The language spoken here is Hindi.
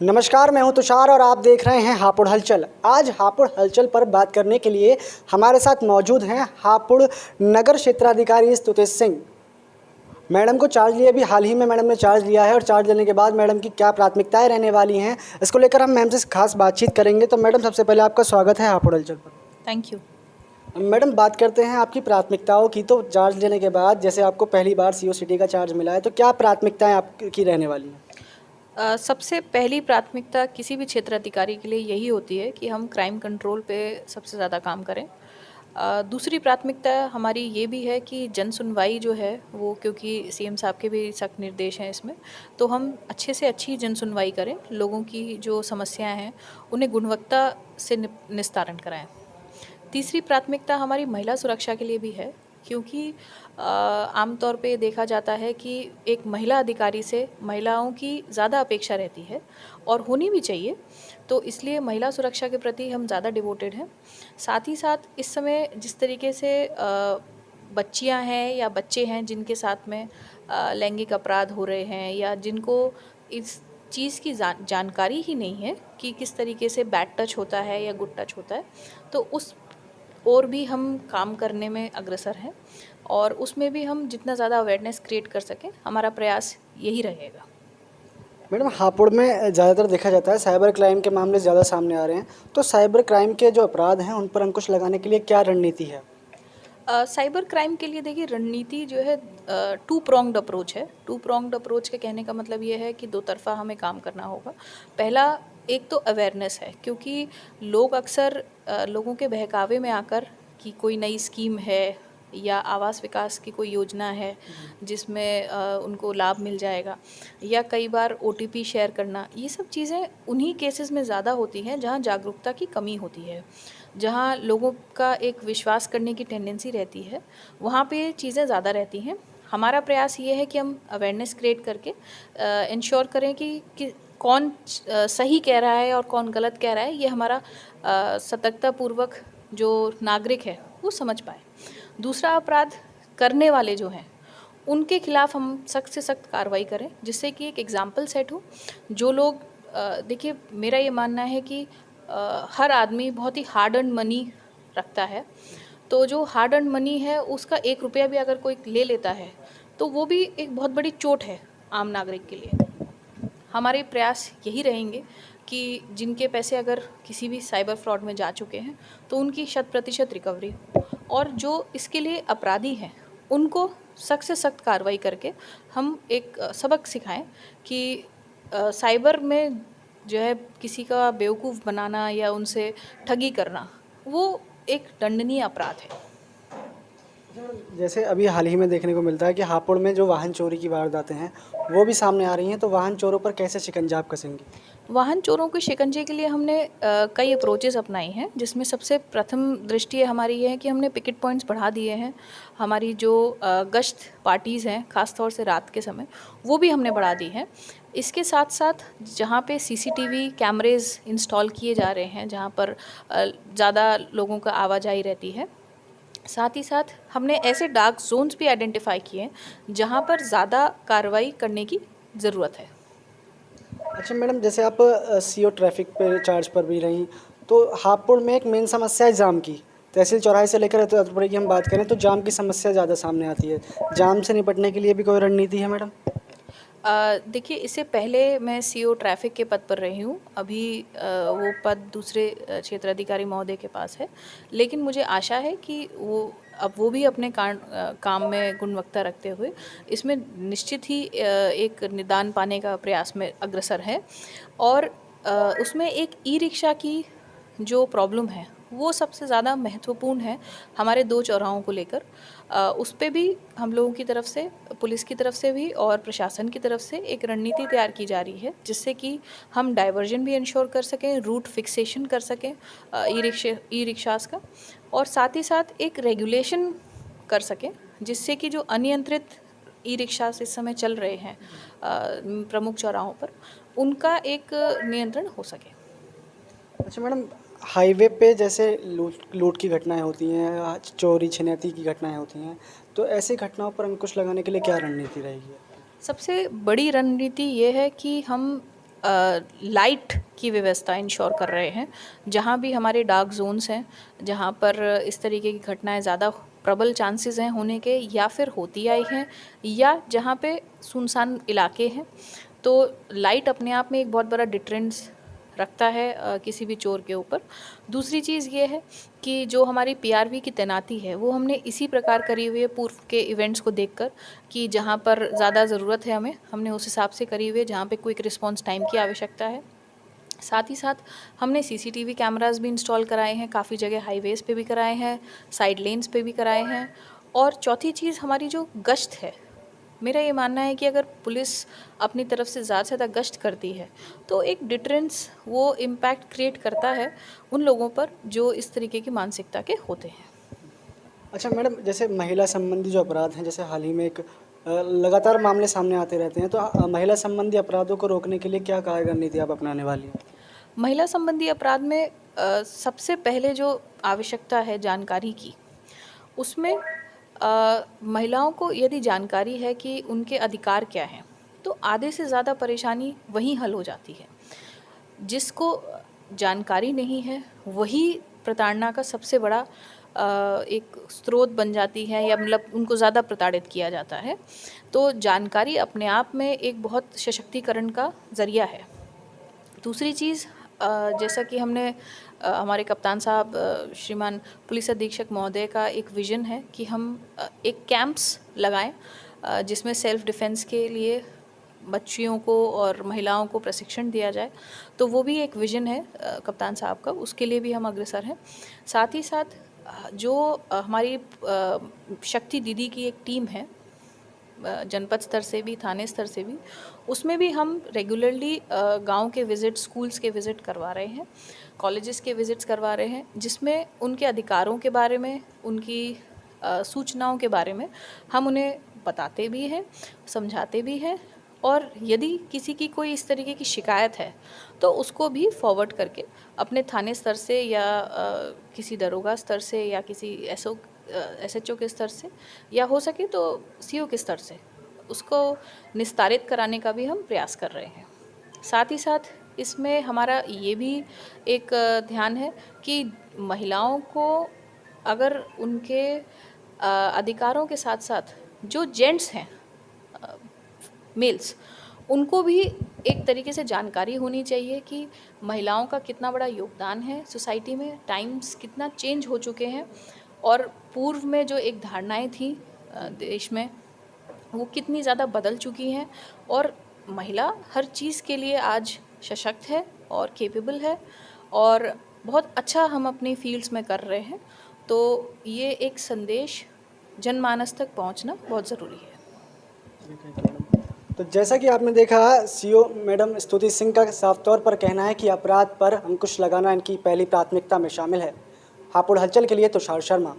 नमस्कार, मैं हूं तुषार और आप देख रहे हैं हापुड़ हलचल। आज हापुड़ हलचल पर बात करने के लिए हमारे साथ मौजूद हैं हापुड़ नगर क्षेत्राधिकारी स्तुति सिंह। मैडम को चार्ज लिया, अभी हाल ही में मैडम ने चार्ज लिया है और चार्ज लेने के बाद मैडम की क्या प्राथमिकताएं रहने वाली हैं, इसको लेकर हम मैम से खास बातचीत करेंगे। तो मैडम, सबसे पहले आपका स्वागत है हापुड़ हलचल पर। Thank you. मैडम, बात करते हैं आपकी प्राथमिकताओं की। तो चार्ज लेने के बाद जैसे आपको पहली बार सीओ सिटी का चार्ज मिला है, तो क्या प्राथमिकताएं आपकी रहने वाली हैं? सबसे पहली प्राथमिकता किसी भी क्षेत्राधिकारी के लिए यही होती है कि हम क्राइम कंट्रोल पे सबसे ज़्यादा काम करें। दूसरी प्राथमिकता हमारी ये भी है कि जन सुनवाई जो है वो, क्योंकि सीएम साहब के भी सख्त निर्देश हैं इसमें, तो हम अच्छे से अच्छी जन सुनवाई करें, लोगों की जो समस्याएं हैं उन्हें गुणवत्ता से निस्तारण कराएं। तीसरी प्राथमिकता हमारी महिला सुरक्षा के लिए भी है, क्योंकि आमतौर पे देखा जाता है कि एक महिला अधिकारी से महिलाओं की ज़्यादा अपेक्षा रहती है और होनी भी चाहिए। तो इसलिए महिला सुरक्षा के प्रति हम ज़्यादा डिवोटेड हैं। साथ ही साथ इस समय जिस तरीके से बच्चियां हैं या बच्चे हैं जिनके साथ में लैंगिक अपराध हो रहे हैं, या जिनको इस चीज़ की जानकारी ही नहीं है कि किस तरीके से बैड टच होता है या गुड टच होता है, तो उस और भी हम काम करने में अग्रसर हैं और उसमें भी हम जितना ज़्यादा अवेयरनेस क्रिएट कर सकें, हमारा प्रयास यही रहेगा। मैडम, हापुड़ में ज़्यादातर देखा जाता है साइबर क्राइम के मामले ज़्यादा सामने आ रहे हैं। तो साइबर क्राइम के जो अपराध हैं उन पर अंकुश लगाने के लिए क्या रणनीति है? साइबर क्राइम के लिए देखिए, रणनीति जो है टू प्रोंग्ड अप्रोच है। टू प्रोंग्ड अप्रोच के कहने का मतलब ये है कि दो तरफा हमें काम करना होगा। पहला, एक तो अवेयरनेस है, क्योंकि लोग अक्सर लोगों के बहकावे में आकर कि कोई नई स्कीम है या आवास विकास की कोई योजना है जिसमें उनको लाभ मिल जाएगा, या कई बार ओटीपी शेयर करना, ये सब चीज़ें उन्हीं केसेस में ज़्यादा होती हैं जहां जागरूकता की कमी होती है, जहाँ लोगों का एक विश्वास करने की टेंडेंसी रहती है, वहाँ पे चीज़ें ज़्यादा रहती हैं। हमारा प्रयास ये है कि हम अवेयरनेस क्रिएट करके इंश्योर करें कि कौन सही कह रहा है और कौन गलत कह रहा है, ये हमारा सतर्कतापूर्वक जो नागरिक है वो समझ पाए। दूसरा, अपराध करने वाले जो हैं उनके खिलाफ हम सख्त से सख्त कार्रवाई करें, जिससे कि एक एग्जाम्पल सेट हो। जो लोग देखिए, मेरा ये मानना है कि हर आदमी बहुत ही हार्ड अर्न मनी रखता है, तो जो हार्ड अर्न मनी है उसका 1 रुपया भी अगर कोई ले लेता है तो वो भी एक बहुत बड़ी चोट है आम नागरिक के लिए। हमारे प्रयास यही रहेंगे कि जिनके पैसे अगर किसी भी साइबर फ्रॉड में जा चुके हैं तो उनकी 100% रिकवरी हो, और जो इसके लिए अपराधी हैं उनको सख्त से सख्त कार्रवाई करके हम एक सबक सिखाएं कि साइबर में जो है किसी का बेवकूफ़ बनाना या उनसे ठगी करना वो एक दंडनीय अपराध है। जैसे अभी हाल ही में देखने को मिलता है कि हापुड़ में जो वाहन चोरी की वारदातें हैं वो भी सामने आ रही हैं, तो वाहन चोरों पर कैसे शिकंजा आप कसेंगे? वाहन चोरों के शिकंजे के लिए हमने कई अप्रोचेस अपनाई हैं, जिसमें सबसे प्रथम दृष्टि हमारी ये है कि हमने पिकेट पॉइंट्स बढ़ा दिए हैं। हमारी जो गश्त पार्टीज़ हैं, ख़ास तौर से रात के समय, वो भी हमने बढ़ा दी हैं। इसके साथ साथ जहाँ पे सीसीटीवी कैमरेज़ इंस्टॉल किए जा रहे हैं, जहाँ पर ज़्यादा लोगों का आवाजाही रहती है, साथ ही साथ हमने ऐसे डार्क जोन्स भी आइडेंटिफाई किए हैं जहाँ पर ज़्यादा कार्रवाई करने की ज़रूरत है। अच्छा मैडम, जैसे आप सीओ ट्रैफिक पे चार्ज पर भी रहीं, तो हापुड़ में एक मेन समस्या है जाम की। तहसील चौराहे से लेकर रतुआपुर की हम बात करें तो जाम की समस्या ज़्यादा सामने आती है। जाम से निपटने के लिए भी कोई रणनीति है मैडम? देखिए, इससे पहले मैं सीओ ट्रैफिक के पद पर रही हूँ। अभी वो पद दूसरे क्षेत्राधिकारी महोदय के पास है, लेकिन मुझे आशा है कि वो भी अपने काम में गुणवत्ता रखते हुए इसमें निश्चित ही एक निदान पाने का प्रयास में अग्रसर है। और उसमें एक ई रिक्शा की जो प्रॉब्लम है वो सबसे ज़्यादा महत्वपूर्ण है हमारे 2 चौराहों को लेकर। उस पे भी हम लोगों की तरफ से, पुलिस की तरफ से भी और प्रशासन की तरफ से एक रणनीति तैयार की जा रही है, जिससे कि हम डाइवर्जन भी इंश्योर कर सकें, रूट फिक्सेशन कर सकें ई रिक्शास का, और साथ ही साथ एक रेगुलेशन कर सकें, जिससे कि जो अनियंत्रित ई रिक्शास इस समय चल रहे हैं प्रमुख चौराहों पर, उनका एक नियंत्रण हो सके। अच्छा मैडम, हाईवे पे जैसे लूट लूट की घटनाएं होती हैं, चोरी छिनैती की घटनाएं होती हैं, तो ऐसी घटनाओं पर अंकुश लगाने के लिए क्या रणनीति रहेगी? सबसे बड़ी रणनीति ये है कि हम लाइट की व्यवस्था इंश्योर कर रहे हैं। जहाँ भी हमारे डार्क जोन्स हैं, जहाँ पर इस तरीके की घटनाएं ज़्यादा प्रबल चांसेस हैं होने के या फिर होती आई हैं, या जहाँ पे सुनसान इलाके हैं, तो लाइट अपने आप में एक बहुत बड़ा डिटरेंस रखता है किसी भी चोर के ऊपर। दूसरी चीज़ ये है कि जो हमारी पीआरवी की तैनाती है वो हमने इसी प्रकार करी हुई है पूर्व के इवेंट्स को देखकर, कि जहाँ पर ज़्यादा ज़रूरत है हमने उस हिसाब से करी हुई है, जहाँ पे क्विक रिस्पॉन्स टाइम की आवश्यकता है। साथ ही साथ हमने सीसीटीवी कैमरास भी इंस्टॉल कराए हैं, काफ़ी जगह हाईवेज़ पे भी कराए हैं, साइड लेन्स पे भी कराए हैं। और चौथी चीज़ हमारी जो गश्त है, मेरा ये मानना है कि अगर पुलिस अपनी तरफ से ज़्यादा गश्त करती है तो एक डिटरेंस, वो इम्पैक्ट क्रिएट करता है उन लोगों पर जो इस तरीके की मानसिकता के होते हैं। अच्छा मैडम, जैसे महिला संबंधी जो अपराध हैं, जैसे हाल ही में एक लगातार मामले सामने आते रहते हैं, तो महिला संबंधी अपराधों को रोकने के लिए क्या कारगर नीति आप अपनाने वाली हैं? महिला संबंधी अपराध में सबसे पहले जो आवश्यकता है जानकारी की, उसमें महिलाओं को यदि जानकारी है कि उनके अधिकार क्या हैं, तो आधे से ज़्यादा परेशानी वहीं हल हो जाती है। जिसको जानकारी नहीं है वही प्रताड़ना का सबसे बड़ा एक स्रोत बन जाती है, या मतलब उनको ज़्यादा प्रताड़ित किया जाता है। तो जानकारी अपने आप में एक बहुत सशक्तिकरण का ज़रिया है। दूसरी चीज़, जैसा कि हमने हमारे कप्तान साहब श्रीमान पुलिस अधीक्षक महोदय का एक विज़न है कि हम एक कैंप्स लगाएं जिसमें सेल्फ डिफेंस के लिए बच्चियों को और महिलाओं को प्रशिक्षण दिया जाए। तो वो भी एक विज़न है कप्तान साहब का, उसके लिए भी हम अग्रसर हैं। साथ ही साथ जो हमारी शक्ति दीदी की एक टीम है, जनपद स्तर से भी, थाने स्तर से भी, उसमें भी हम रेगुलरली गांव के विज़िट, स्कूल्स के विज़िट करवा रहे हैं, कॉलेजेस के विज़िट्स करवा रहे हैं, जिसमें उनके अधिकारों के बारे में, उनकी सूचनाओं के बारे में हम उन्हें बताते भी हैं, समझाते भी हैं। और यदि किसी की कोई इस तरीके की शिकायत है तो उसको भी फॉरवर्ड करके अपने थाने स्तर से, या किसी दरोगा स्तर से, या किसी एसएचओ के स्तर से, या हो सके तो सीओ के स्तर से उसको निस्तारित कराने का भी हम प्रयास कर रहे हैं। साथ ही साथ इसमें हमारा ये भी एक ध्यान है कि महिलाओं को अगर उनके अधिकारों के साथ साथ जो जेंट्स हैं, मेल्स, उनको भी एक तरीके से जानकारी होनी चाहिए कि महिलाओं का कितना बड़ा योगदान है सोसाइटी में, टाइम्स कितना चेंज हो चुके हैं, और पूर्व में जो एक धारणाएं थी देश में, वो कितनी ज़्यादा बदल चुकी हैं, और महिला हर चीज़ के लिए आज सशक्त है और कैपेबल है, और बहुत अच्छा हम अपनी फील्ड्स में कर रहे हैं। तो ये एक संदेश जनमानस तक पहुंचना बहुत ज़रूरी है। तो जैसा कि आपने देखा, सीओ मैडम स्तुति सिंह का साफ तौर पर कहना है कि अपराध पर अंकुश लगाना इनकी पहली प्राथमिकता में शामिल है। हापुड़ हलचल के लिए तुषार शर्मा।